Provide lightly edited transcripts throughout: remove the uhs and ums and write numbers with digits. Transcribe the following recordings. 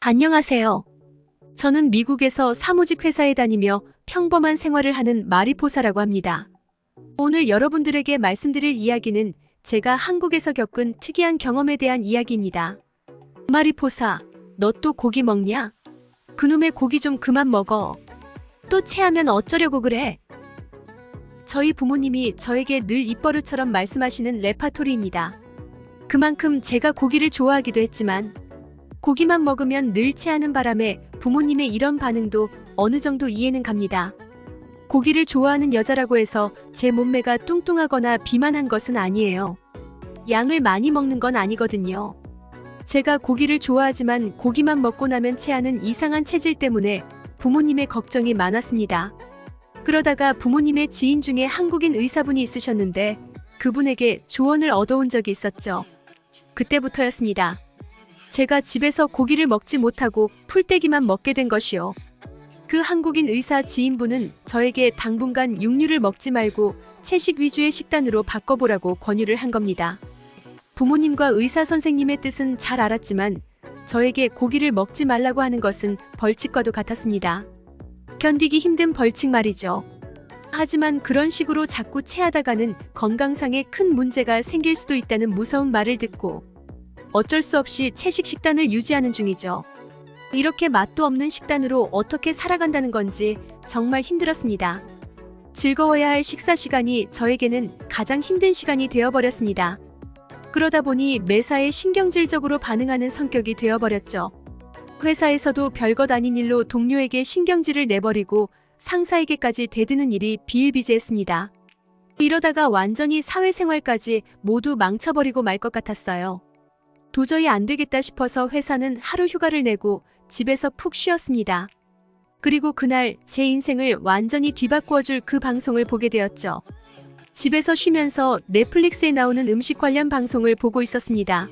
안녕하세요. 저는 미국에서 사무직 회사에 다니며 평범한 생활을 하는 마리포사라고 합니다. 오늘 여러분들에게 말씀드릴 이야기는 제가 한국에서 겪은 특이한 경험에 대한 이야기입니다. 마리포사, 너 또 고기 먹냐? 그놈의 고기 좀 그만 먹어. 또 체하면 어쩌려고 그래? 저희 부모님이 저에게 늘 입버릇처럼 말씀하시는 레파토리입니다. 그만큼 제가 고기를 좋아하기도 했지만 고기만 먹으면 늘 체하는 바람에 부모님의 이런 반응도 어느 정도 이해는 갑니다. 고기를 좋아하는 여자라고 해서 제 몸매가 뚱뚱하거나 비만한 것은 아니에요. 양을 많이 먹는 건 아니거든요. 제가 고기를 좋아하지만 고기만 먹고 나면 체하는 이상한 체질 때문에 부모님의 걱정이 많았습니다. 그러다가 부모님의 지인 중에 한국인 의사분이 있으셨는데 그분에게 조언을 얻어온 적이 있었죠. 그때부터였습니다. 제가 집에서 고기를 먹지 못하고 풀떼기만 먹게 된 것이요. 그 한국인 의사 지인분은 저에게 당분간 육류를 먹지 말고 채식 위주의 식단으로 바꿔보라고 권유를 한 겁니다. 부모님과 의사 선생님의 뜻은 잘 알았지만 저에게 고기를 먹지 말라고 하는 것은 벌칙과도 같았습니다. 견디기 힘든 벌칙 말이죠. 하지만 그런 식으로 자꾸 체하다가는 건강상에 큰 문제가 생길 수도 있다는 무서운 말을 듣고 어쩔 수 없이 채식 식단을 유지하는 중이죠. 이렇게 맛도 없는 식단으로 어떻게 살아간다는 건지 정말 힘들었습니다. 즐거워야 할 식사 시간이 저에게는 가장 힘든 시간이 되어버렸습니다. 그러다 보니 매사에 신경질적으로 반응하는 성격이 되어버렸죠. 회사에서도 별것 아닌 일로 동료에게 신경질을 내버리고 상사에게까지 대드는 일이 비일비재했습니다. 이러다가 완전히 사회생활까지 모두 망쳐버리고 말 것 같았어요. 도저히 안 되겠다 싶어서 회사는 하루 휴가를 내고 집에서 푹 쉬었습니다. 그리고 그날 제 인생을 완전히 뒤바꾸어줄 그 방송을 보게 되었죠. 집에서 쉬면서 넷플릭스에 나오는 음식 관련 방송을 보고 있었습니다.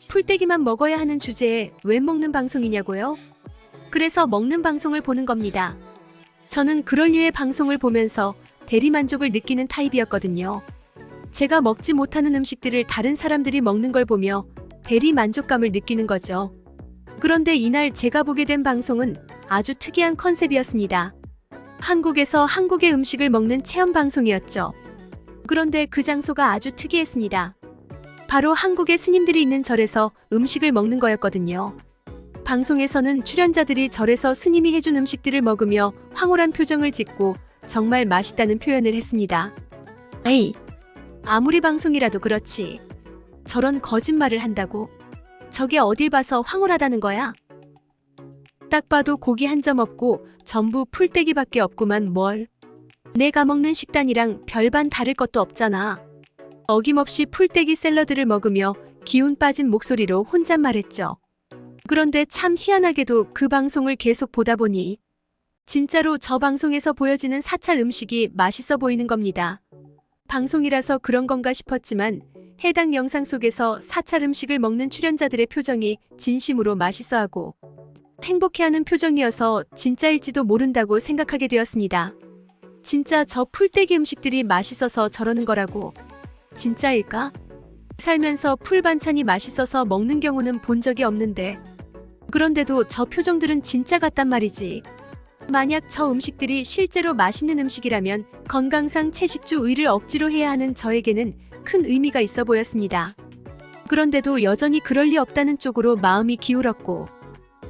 풀떼기만 먹어야 하는 주제에 왜 먹는 방송이냐고요? 그래서 먹는 방송을 보는 겁니다. 저는 그럴 류의 방송을 보면서 대리만족을 느끼는 타입이었거든요. 제가 먹지 못하는 음식들을 다른 사람들이 먹는 걸 보며 대리 만족감을 느끼는 거죠. 그런데 이날 제가 보게 된 방송은 아주 특이한 컨셉이었습니다. 한국에서 한국의 음식을 먹는 체험 방송이었죠. 그런데 그 장소가 아주 특이했습니다. 바로 한국의 스님들이 있는 절에서 음식을 먹는 거였거든요. 방송에서는 출연자들이 절에서 스님이 해준 음식들을 먹으며 황홀한 표정을 짓고 정말 맛있다는 표현을 했습니다. 에이, 아무리 방송이라도 그렇지. 저런 거짓말을 한다고? 저게 어딜 봐서 황홀하다는 거야? 딱 봐도 고기 한 점 없고 전부 풀떼기밖에 없구만 뭘. 내가 먹는 식단이랑 별반 다를 것도 없잖아. 어김없이 풀떼기 샐러드를 먹으며 기운 빠진 목소리로 혼잣말했죠. 그런데 참 희한하게도 그 방송을 계속 보다 보니 진짜로 저 방송에서 보여지는 사찰 음식이 맛있어 보이는 겁니다. 방송이라서 그런 건가 싶었지만 해당 영상 속에서 사찰 음식을 먹는 출연자들의 표정이 진심으로 맛있어하고 행복해하는 표정이어서 진짜일지도 모른다고 생각하게 되었습니다. 진짜 저 풀떼기 음식들이 맛있어서 저러는 거라고. 진짜일까? 살면서 풀 반찬이 맛있어서 먹는 경우는 본 적이 없는데 그런데도 저 표정들은 진짜 같단 말이지. 만약 저 음식들이 실제로 맛있는 음식이라면 건강상 채식주 의를 억지로 해야 하는 저에게는 큰 의미가 있어 보였습니다. 그런데도 여전히 그럴 리 없다는 쪽으로 마음이 기울었고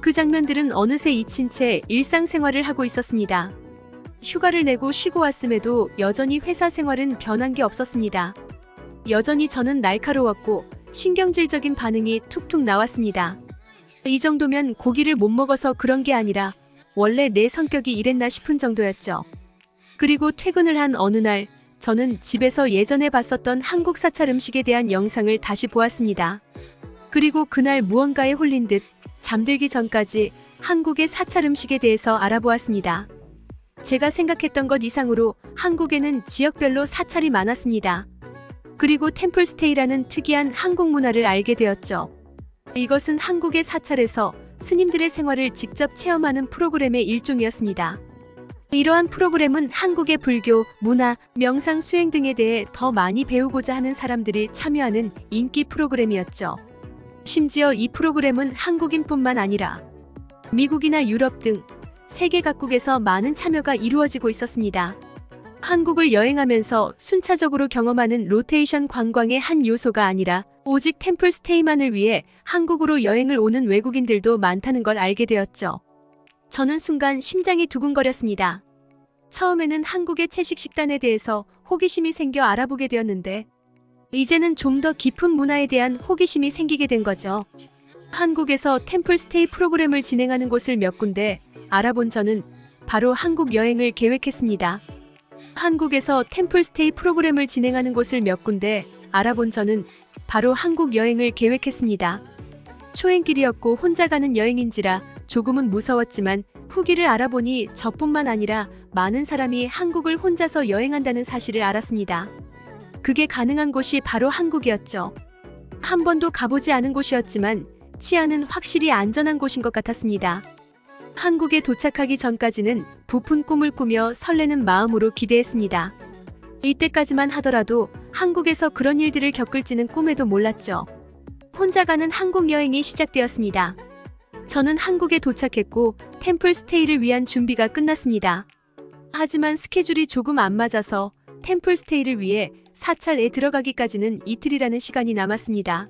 그 장면들은 어느새 잊힌 채 일상생활을 하고 있었습니다. 휴가를 내고 쉬고 왔음에도 여전히 회사 생활은 변한 게 없었습니다. 여전히 저는 날카로웠고 신경질적인 반응이 툭툭 나왔습니다. 이 정도면 고기를 못 먹어서 그런 게 아니라 원래 내 성격이 이랬나 싶은 정도였죠. 그리고 퇴근을 한 어느 날 저는 집에서 예전에 봤었던 한국 사찰 음식에 대한 영상을 다시 보았습니다. 그리고 그날 무언가에 홀린 듯 잠들기 전까지 한국의 사찰 음식에 대해서 알아보았습니다. 제가 생각했던 것 이상으로 한국에는 지역별로 사찰이 많았습니다. 그리고 템플스테이라는 특이한 한국 문화를 알게 되었죠. 이것은 한국의 사찰에서 스님들의 생활을 직접 체험하는 프로그램의 일종이었습니다. 이러한 프로그램은 한국의 불교, 문화, 명상, 수행 등에 대해 더 많이 배우고자 하는 사람들이 참여하는 인기 프로그램이었죠. 심지어 이 프로그램은 한국인뿐만 아니라 미국이나 유럽 등 세계 각국에서 많은 참여가 이루어지고 있었습니다. 한국을 여행하면서 순차적으로 경험하는 로테이션 관광의 한 요소가 아니라 오직 템플스테이만을 위해 한국으로 여행을 오는 외국인들도 많다는 걸 알게 되었죠. 저는 순간 심장이 두근거렸습니다. 처음에는 한국의 채식 식단에 대해서 호기심이 생겨 알아보게 되었는데 이제는 좀 더 깊은 문화에 대한 호기심이 생기게 된 거죠. 한국에서 템플스테이 프로그램을 진행하는 곳을 몇 군데 알아본 저는 바로 한국 여행을 계획했습니다. 한국에서 템플스테이 프로그램을 진행하는 곳을 몇 군데 알아본 저는 바로 한국 여행을 계획했습니다. 초행길이었고 혼자 가는 여행인지라 조금은 무서웠지만 후기를 알아보니 저뿐만 아니라 많은 사람이 한국을 혼자서 여행한다는 사실을 알았습니다. 그게 가능한 곳이 바로 한국이었죠. 한 번도 가보지 않은 곳이었지만 치안은 확실히 안전한 곳인 것 같았습니다. 한국에 도착하기 전까지는 부푼 꿈을 꾸며 설레는 마음으로 기대했습니다. 이때까지만 하더라도 한국에서 그런 일들을 겪을지는 꿈에도 몰랐죠. 혼자 가는 한국 여행이 시작되었습니다. 저는 한국에 도착했고 템플스테이를 위한 준비가 끝났습니다. 하지만 스케줄이 조금 안 맞아서 템플스테이를 위해 사찰에 들어가기까지는 이틀이라는 시간이 남았습니다.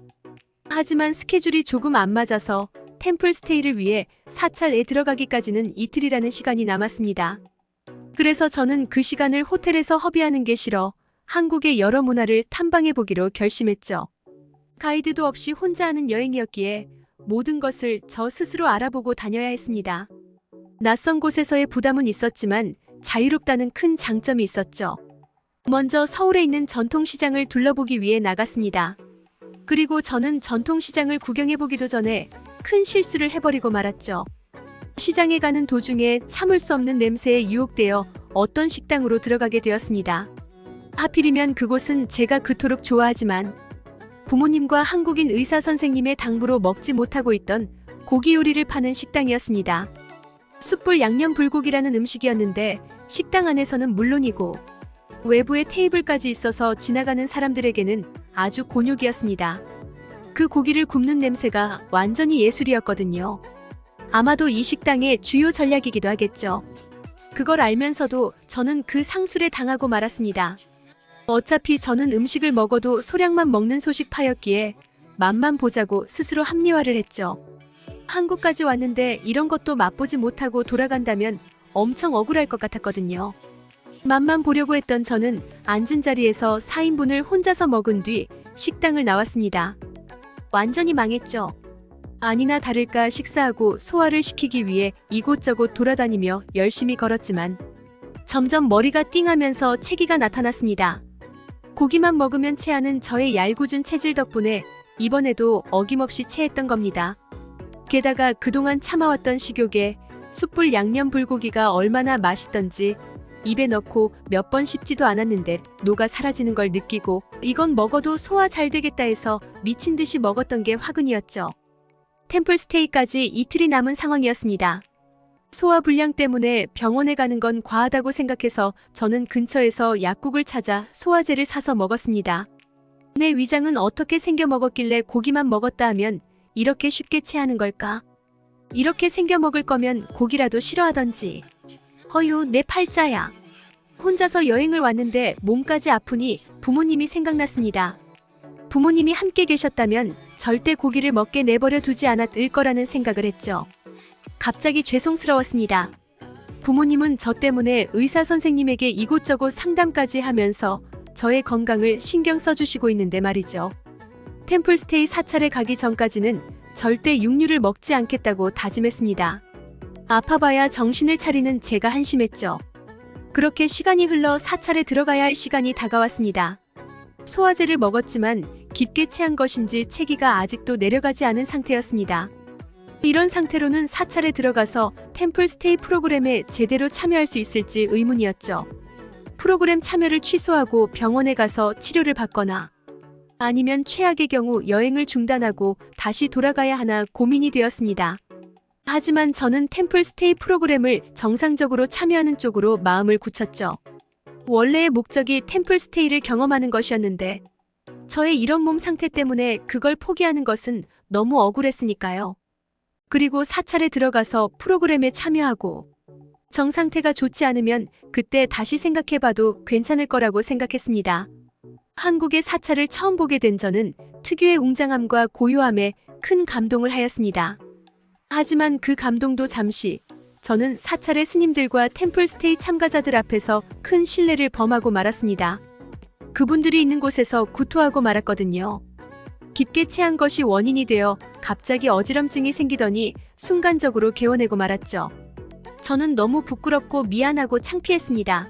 하지만 스케줄이 조금 안 맞아서 템플스테이를 위해 사찰에 들어가기까지는 이틀이라는 시간이 남았습니다. 그래서 저는 그 시간을 호텔에서 허비하는 게 싫어 한국의 여러 문화를 탐방해보기로 결심했죠. 가이드도 없이 혼자 하는 여행이었기에 모든 것을 저 스스로 알아보고 다녀야 했습니다. 낯선 곳에서의 부담은 있었지만 자유롭다는 큰 장점이 있었죠. 먼저 서울에 있는 전통시장을 둘러보기 위해 나갔습니다. 그리고 저는 전통시장을 구경해보기도 전에 큰 실수를 해버리고 말았죠. 시장에 가는 도중에 참을 수 없는 냄새에 유혹되어 어떤 식당으로 들어가게 되었습니다. 하필이면 그곳은 제가 그토록 좋아하지만 부모님과 한국인 의사 선생님의 당부로 먹지 못하고 있던 고기 요리를 파는 식당이었습니다. 숯불 양념 불고기라는 음식이었는데 식당 안에서는 물론이고 외부에 테이블까지 있어서 지나가는 사람들에게는 아주 곤욕이었습니다. 그 고기를 굽는 냄새가 완전히 예술이었거든요. 아마도 이 식당의 주요 전략이기도 하겠죠. 그걸 알면서도 저는 그 상술에 당하고 말았습니다. 어차피 저는 음식을 먹어도 소량만 먹는 소식파였기에 맛만 보자고 스스로 합리화를 했죠. 한국까지 왔는데 이런 것도 맛보지 못하고 돌아간다면 엄청 억울할 것 같았거든요. 맛만 보려고 했던 저는 앉은 자리에서 4인분을 혼자서 먹은 뒤 식당을 나왔습니다. 완전히 망했죠. 아니나 다를까 식사하고 소화를 시키기 위해 이곳저곳 돌아다니며 열심히 걸었지만 점점 머리가 띵하면서 체기가 나타났습니다. 고기만 먹으면 체하는 저의 얄궂은 체질 덕분에 이번에도 어김없이 체했던 겁니다. 게다가 그동안 참아왔던 식욕에 숯불 양념 불고기가 얼마나 맛있던지 입에 넣고 몇 번 씹지도 않았는데 녹아 사라지는 걸 느끼고 이건 먹어도 소화 잘 되겠다 해서 미친 듯이 먹었던 게 화근이었죠. 템플스테이까지 이틀이 남은 상황이었습니다. 소화 불량 때문에 병원에 가는 건 과하다고 생각해서 저는 근처에서 약국을 찾아 소화제를 사서 먹었습니다. 내 위장은 어떻게 생겨 먹었길래 고기만 먹었다 하면 이렇게 쉽게 체하는 걸까? 이렇게 생겨 먹을 거면 고기라도 싫어하던지. 허유, 내 팔자야. 혼자서 여행을 왔는데 몸까지 아프니 부모님이 생각났습니다. 부모님이 함께 계셨다면 절대 고기를 먹게 내버려 두지 않았을 거라는 생각을 했죠. 갑자기 죄송스러웠습니다. 부모님은 저 때문에 의사 선생님에게 이곳저곳 상담까지 하면서 저의 건강을 신경 써주시고 있는데 말이죠. 템플스테이 사찰에 가기 전까지는 절대 육류를 먹지 않겠다고 다짐했습니다. 아파봐야 정신을 차리는 제가 한심했죠. 그렇게 시간이 흘러 사찰에 들어가야 할 시간이 다가왔습니다. 소화제를 먹었지만 깊게 체한 것인지 체기가 아직도 내려가지 않은 상태였습니다. 이런 상태로는 사찰에 들어가서 템플스테이 프로그램에 제대로 참여할 수 있을지 의문이었죠. 프로그램 참여를 취소하고 병원에 가서 치료를 받거나 아니면 최악의 경우 여행을 중단하고 다시 돌아가야 하나 고민이 되었습니다. 하지만 저는 템플스테이 프로그램을 정상적으로 참여하는 쪽으로 마음을 굳혔죠. 원래의 목적이 템플스테이를 경험하는 것이었는데 저의 이런 몸 상태 때문에 그걸 포기하는 것은 너무 억울했으니까요. 그리고 사찰에 들어가서 프로그램에 참여하고 정상태가 좋지 않으면 그때 다시 생각해봐도 괜찮을 거라고 생각했습니다. 한국의 사찰을 처음 보게 된 저는 특유의 웅장함과 고요함에 큰 감동을 하였습니다. 하지만 그 감동도 잠시, 저는 사찰의 스님들과 템플스테이 참가자들 앞에서 큰 신뢰를 범하고 말았습니다. 그분들이 있는 곳에서 구토하고 말았거든요. 깊게 체한 것이 원인이 되어 갑자기 어지럼증이 생기더니 순간적으로 개워내고 말았죠. 저는 너무 부끄럽고 미안하고 창피했습니다.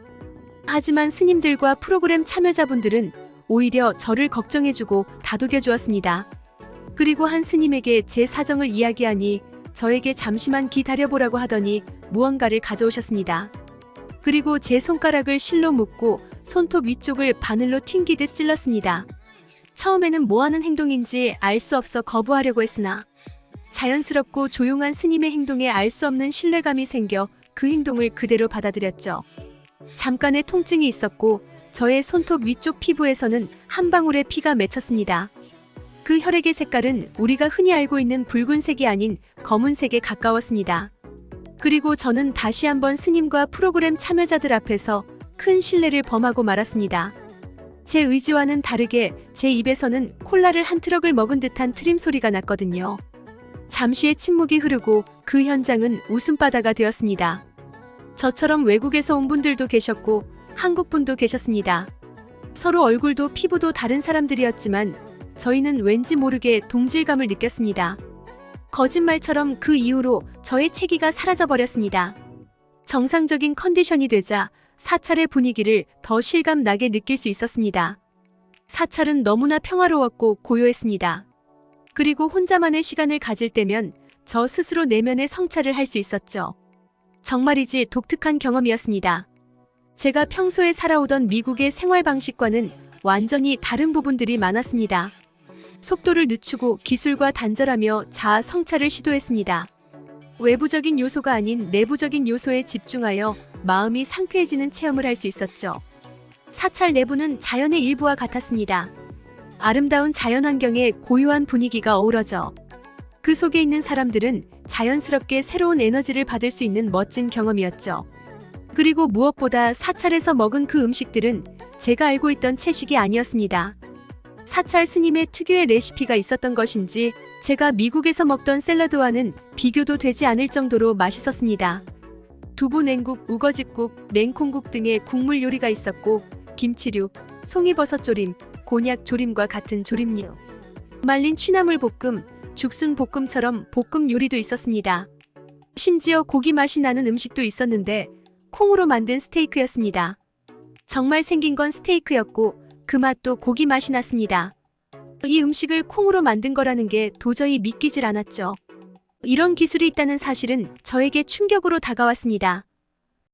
하지만 스님들과 프로그램 참여자분들은 오히려 저를 걱정해주고 다독여주었습니다. 그리고 한 스님에게 제 사정을 이야기하니 저에게 잠시만 기다려보라고 하더니 무언가를 가져오셨습니다. 그리고 제 손가락을 실로 묶고 손톱 위쪽을 바늘로 튕기듯 찔렀습니다. 처음에는 뭐하는 행동인지 알 수 없어 거부하려고 했으나 자연스럽고 조용한 스님의 행동에 알 수 없는 신뢰감이 생겨 그 행동을 그대로 받아들였죠. 잠깐의 통증이 있었고 저의 손톱 위쪽 피부에서는 한 방울의 피가 맺혔습니다. 그 혈액의 색깔은 우리가 흔히 알고 있는 붉은색이 아닌 검은색에 가까웠습니다. 그리고 저는 다시 한번 스님과 프로그램 참여자들 앞에서 큰 신뢰를 범하고 말았습니다. 제 의지와는 다르게 제 입에서는 콜라를 한 트럭을 먹은 듯한 트림 소리가 났거든요. 잠시의 침묵이 흐르고 그 현장은 웃음바다가 되었습니다. 저처럼 외국에서 온 분들도 계셨고 한국 분도 계셨습니다. 서로 얼굴도 피부도 다른 사람들이었지만 저희는 왠지 모르게 동질감을 느꼈습니다. 거짓말처럼 그 이후로 저의 체기가 사라져버렸습니다. 정상적인 컨디션이 되자 사찰의 분위기를 더 실감나게 느낄 수 있었습니다. 사찰은 너무나 평화로웠고 고요했습니다. 그리고 혼자만의 시간을 가질 때면 저 스스로 내면의 성찰을 할 수 있었죠. 정말이지 독특한 경험이었습니다. 제가 평소에 살아오던 미국의 생활 방식과는 완전히 다른 부분들이 많았습니다. 속도를 늦추고 기술과 단절하며 자아 성찰을 시도했습니다. 외부적인 요소가 아닌 내부적인 요소에 집중하여 마음이 상쾌해지는 체험을 할 수 있었죠. 사찰 내부는 자연의 일부와 같았습니다. 아름다운 자연환경에 고요한 분위기가 어우러져 그 속에 있는 사람들은 자연스럽게 새로운 에너지를 받을 수 있는 멋진 경험이었죠. 그리고 무엇보다 사찰에서 먹은 그 음식들은 제가 알고 있던 채식이 아니었습니다. 사찰 스님의 특유의 레시피가 있었던 것인지 제가 미국에서 먹던 샐러드와는 비교도 되지 않을 정도로 맛있었습니다. 두부 냉국, 우거지국, 냉콩국 등의 국물 요리가 있었고 김치류, 송이버섯 조림, 곤약 조림과 같은 조림류, 말린 취나물 볶음, 죽순 볶음처럼 볶음 요리도 있었습니다. 심지어 고기 맛이 나는 음식도 있었는데 콩으로 만든 스테이크였습니다. 정말 생긴 건 스테이크였고 그 맛도 고기 맛이 났습니다. 이 음식을 콩으로 만든 거라는 게 도저히 믿기질 않았죠. 이런 기술이 있다는 사실은 저에게 충격으로 다가왔습니다.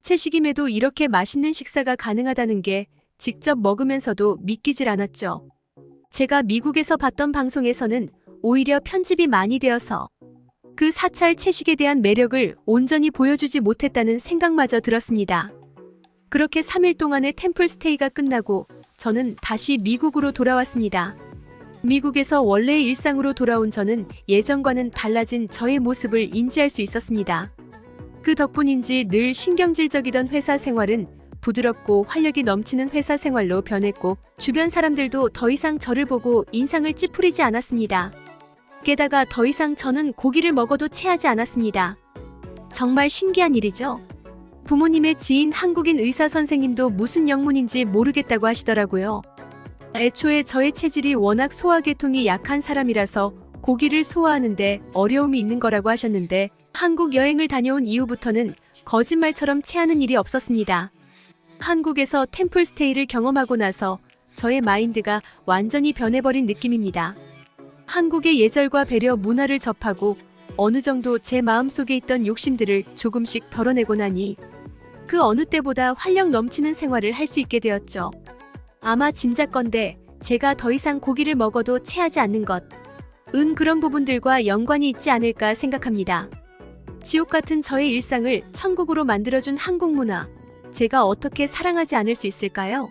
채식임에도 이렇게 맛있는 식사가 가능하다는 게 직접 먹으면서도 믿기질 않았죠. 제가 미국에서 봤던 방송에서는 오히려 편집이 많이 되어서 그 사찰 채식에 대한 매력을 온전히 보여주지 못했다는 생각마저 들었습니다. 그렇게 3일 동안의 템플스테이가 끝나고 저는 다시 미국으로 돌아왔습니다. 미국에서 원래의 일상으로 돌아온 저는 예전과는 달라진 저의 모습을 인지할 수 있었습니다. 그 덕분인지 늘 신경질적이던 회사 생활은 부드럽고 활력이 넘치는 회사 생활로 변했고 주변 사람들도 더 이상 저를 보고 인상을 찌푸리지 않았습니다. 게다가 더 이상 저는 고기를 먹어도 체하지 않았습니다. 정말 신기한 일이죠. 부모님의 지인 한국인 의사 선생님도 무슨 영문인지 모르겠다고 하시더라고요. 애초에 저의 체질이 워낙 소화계통이 약한 사람이라서 고기를 소화하는데 어려움이 있는 거라고 하셨는데 한국 여행을 다녀온 이후부터는 거짓말처럼 체하는 일이 없었습니다. 한국에서 템플스테이를 경험하고 나서 저의 마인드가 완전히 변해버린 느낌입니다. 한국의 예절과 배려 문화를 접하고 어느 정도 제 마음속에 있던 욕심들을 조금씩 덜어내고 나니 그 어느 때보다 활력 넘치는 생활을 할 수 있게 되었죠. 아마 짐작건대 제가 더 이상 고기를 먹어도 체하지 않는 것은 그런 부분들과 연관이 있지 않을까 생각합니다. 지옥 같은 저의 일상을 천국으로 만들어준 한국 문화, 제가 어떻게 사랑하지 않을 수 있을까요?